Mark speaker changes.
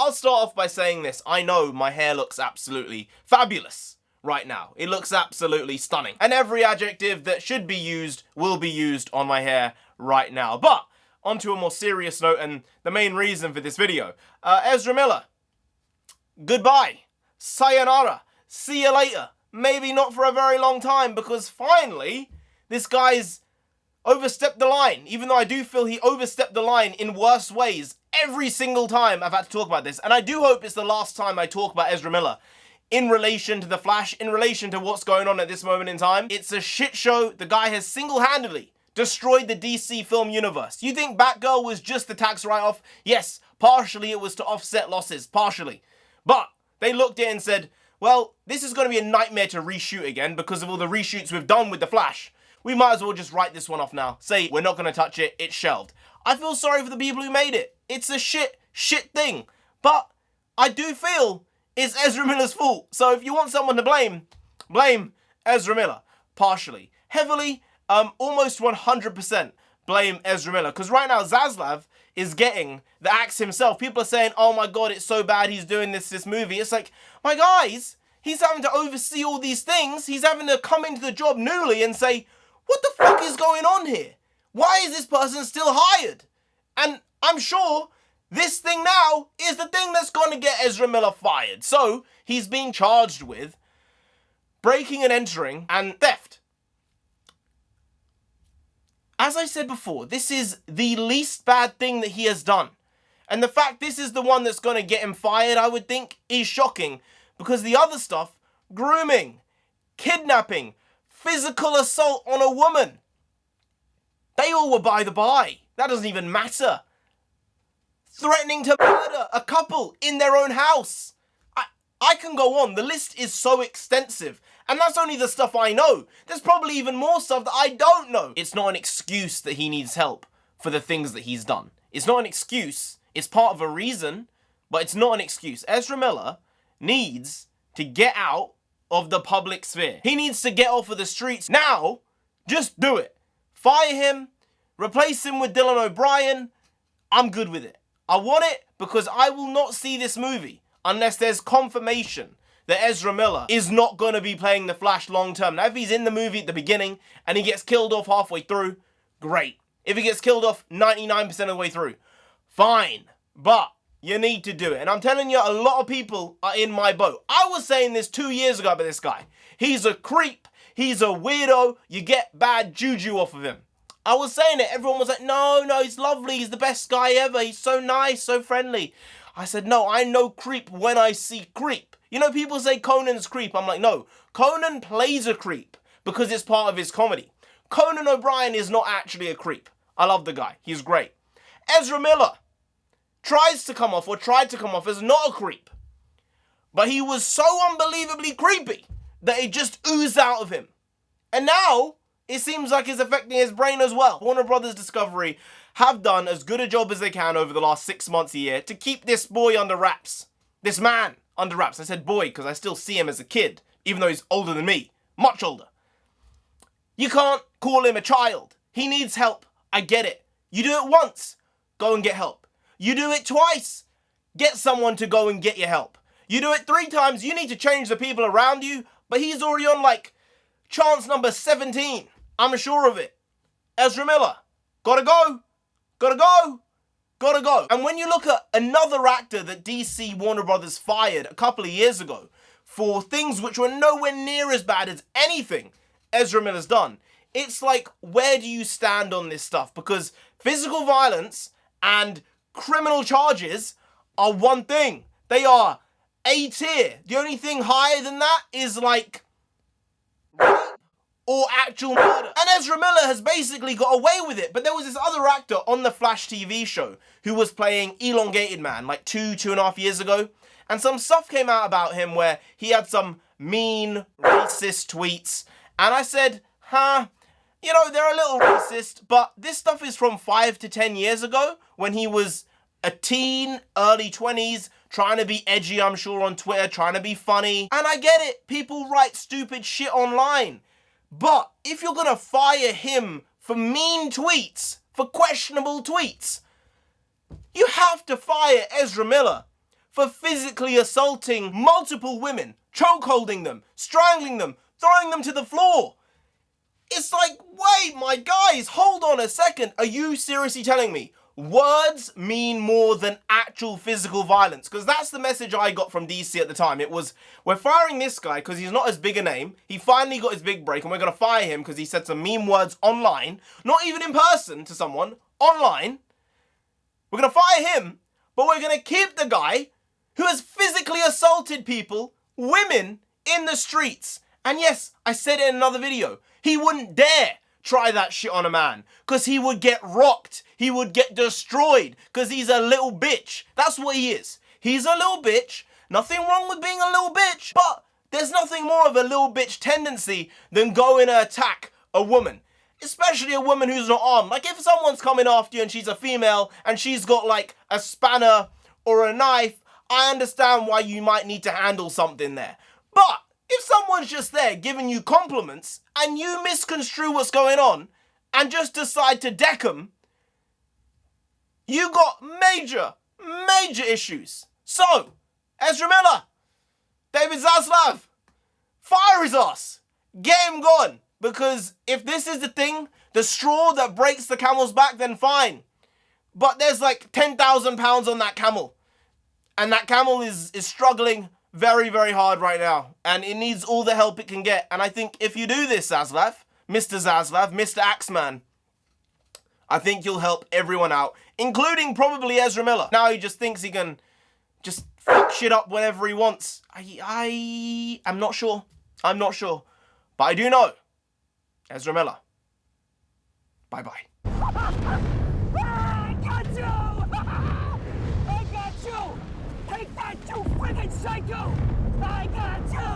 Speaker 1: I'll start off by saying this. I know my hair looks absolutely fabulous right now. It looks absolutely stunning. And every adjective that should be used will be used on my hair right now. But onto a more serious note and the main reason for this video. Ezra Miller, goodbye. Sayonara. See you later. Maybe not for a very long time, because finally, this guy's overstepped the line. Even though I do feel he overstepped the line in worse ways every single time I've had to talk about this. And I do hope it's the last time I talk about Ezra Miller in relation to The Flash, in relation to what's going on at this moment in time. It's a shit show. The guy has single-handedly destroyed the DC film universe. You think Batgirl was just the tax write-off? Yes, partially it was to offset losses, partially. But they looked at it and said, well, this is going to be a nightmare to reshoot again because of all the reshoots we've done with The Flash. We might as well just write this one off now. Say, we're not going to touch it, it's shelved. I feel sorry for the people who made it. It's a shit thing. But I do feel it's Ezra Miller's fault. So if you want someone to blame, blame Ezra Miller. Partially. Heavily, almost 100% blame Ezra Miller. Because right now, Zaslav is getting the axe himself. People are saying, oh my god, it's so bad he's doing this movie. It's like, my guys, he's having to oversee all these things. He's having to come into the job newly and say, what the fuck is going on here? Why is this person still hired? And I'm sure this thing now is the thing that's going to get Ezra Miller fired. So he's being charged with breaking and entering and theft. As I said before, this is the least bad thing that he has done. And the fact this is the one that's going to get him fired, I would think, is shocking. Because the other stuff, grooming, kidnapping, physical assault on a woman, they all were by the by. That doesn't even matter. Threatening to murder a couple in their own house. I can go on. The list is so extensive. And that's only the stuff I know. There's probably even more stuff that I don't know. It's not an excuse that he needs help for the things that he's done. It's not an excuse. It's part of a reason, but it's not an excuse. Ezra Miller needs to get out of the public sphere. He needs to get off of the streets now. Just do it. Fire him. Replace him with Dylan O'Brien. I'm good with it. I want it because I will not see this movie unless there's confirmation that Ezra Miller is not going to be playing the Flash long term. Now, if he's in the movie at the beginning and he gets killed off halfway through, great. If he gets killed off 99% of the way through, fine. But you need to do it. And I'm telling you, a lot of people are in my boat. I was saying this 2 years ago about this guy. He's a creep. He's a weirdo. You get bad juju off of him. I was saying it. Everyone was like, no, he's lovely. He's the best guy ever. He's so nice, so friendly. I said, no, I know creep when I see creep. You know, people say Conan's creep. I'm like, no, Conan plays a creep because it's part of his comedy. Conan O'Brien is not actually a creep. I love the guy. He's great. Ezra Miller tries to come off or tried to come off as not a creep. But he was so unbelievably creepy that it just oozed out of him. And now it seems like it's affecting his brain as well. Warner Brothers Discovery have done as good a job as they can over the last 6 months, a year, to keep this boy under wraps. This man under wraps. I said boy because I still see him as a kid, even though he's older than me. Much older. You can't call him a child. He needs help. I get it. You do it once, go and get help. You do it twice, get someone to go and get your help. You do it 3 times, you need to change the people around you, but he's already on like chance number 17. I'm sure of it. Ezra Miller, gotta go, gotta go, gotta go. And when you look at another actor that DC Warner Brothers fired a couple of years ago for things which were nowhere near as bad as anything Ezra Miller's done, it's like, where do you stand on this stuff? Because physical violence and criminal charges are one thing. They are A tier. The only thing higher than that is like rape or actual murder. And Ezra Miller has basically got away with it. But there was this other actor on the Flash TV show who was playing Elongated Man like 2.5 years ago. And some stuff came out about him where he had some mean, racist tweets. And I said, you know, they're a little racist, but this stuff is from 5 to 10 years ago when he was a teen, early 20s, trying to be edgy, I'm sure, on Twitter, trying to be funny. And I get it. People write stupid shit online. But if you're going to fire him for mean tweets, for questionable tweets, you have to fire Ezra Miller for physically assaulting multiple women, chokeholding them, strangling them, throwing them to the floor. It's like, wait, my guys, hold on a second. Are you seriously telling me words mean more than actual physical violence? Because that's the message I got from DC at the time. It was, we're firing this guy because he's not as big a name. He finally got his big break and we're going to fire him because he said some meme words online, not even in person to someone, online. We're going to fire him, but we're going to keep the guy who has physically assaulted people, women, in the streets. And yes, I said it in another video. He wouldn't dare try that shit on a man because he would get rocked. He would get destroyed because he's a little bitch. That's what he is. He's a little bitch. Nothing wrong with being a little bitch, but there's nothing more of a little bitch tendency than going to attack a woman, especially a woman who's not armed. Like if someone's coming after you and she's a female and she's got like a spanner or a knife, I understand why you might need to handle something there. But if someone's just there giving you compliments and you misconstrue what's going on and just decide to deck them, you got major issues. So, Ezra Miller, David Zaslav, fire his ass. Get him gone. Because if this is the thing, the straw that breaks the camel's back, then fine. But there's like 10,000 pounds on that camel. And that camel is struggling very, very hard right now. And it needs all the help it can get. And I think if you do this, Zaslav, Mr. Axeman, I think you'll help everyone out, including probably Ezra Miller. Now he just thinks he can just fuck shit up whenever he wants. I'm not sure. I'm not sure. But I do know. Ezra Miller. Bye-bye.
Speaker 2: I got you! I got you! Take that, you friggin' psycho! I got you!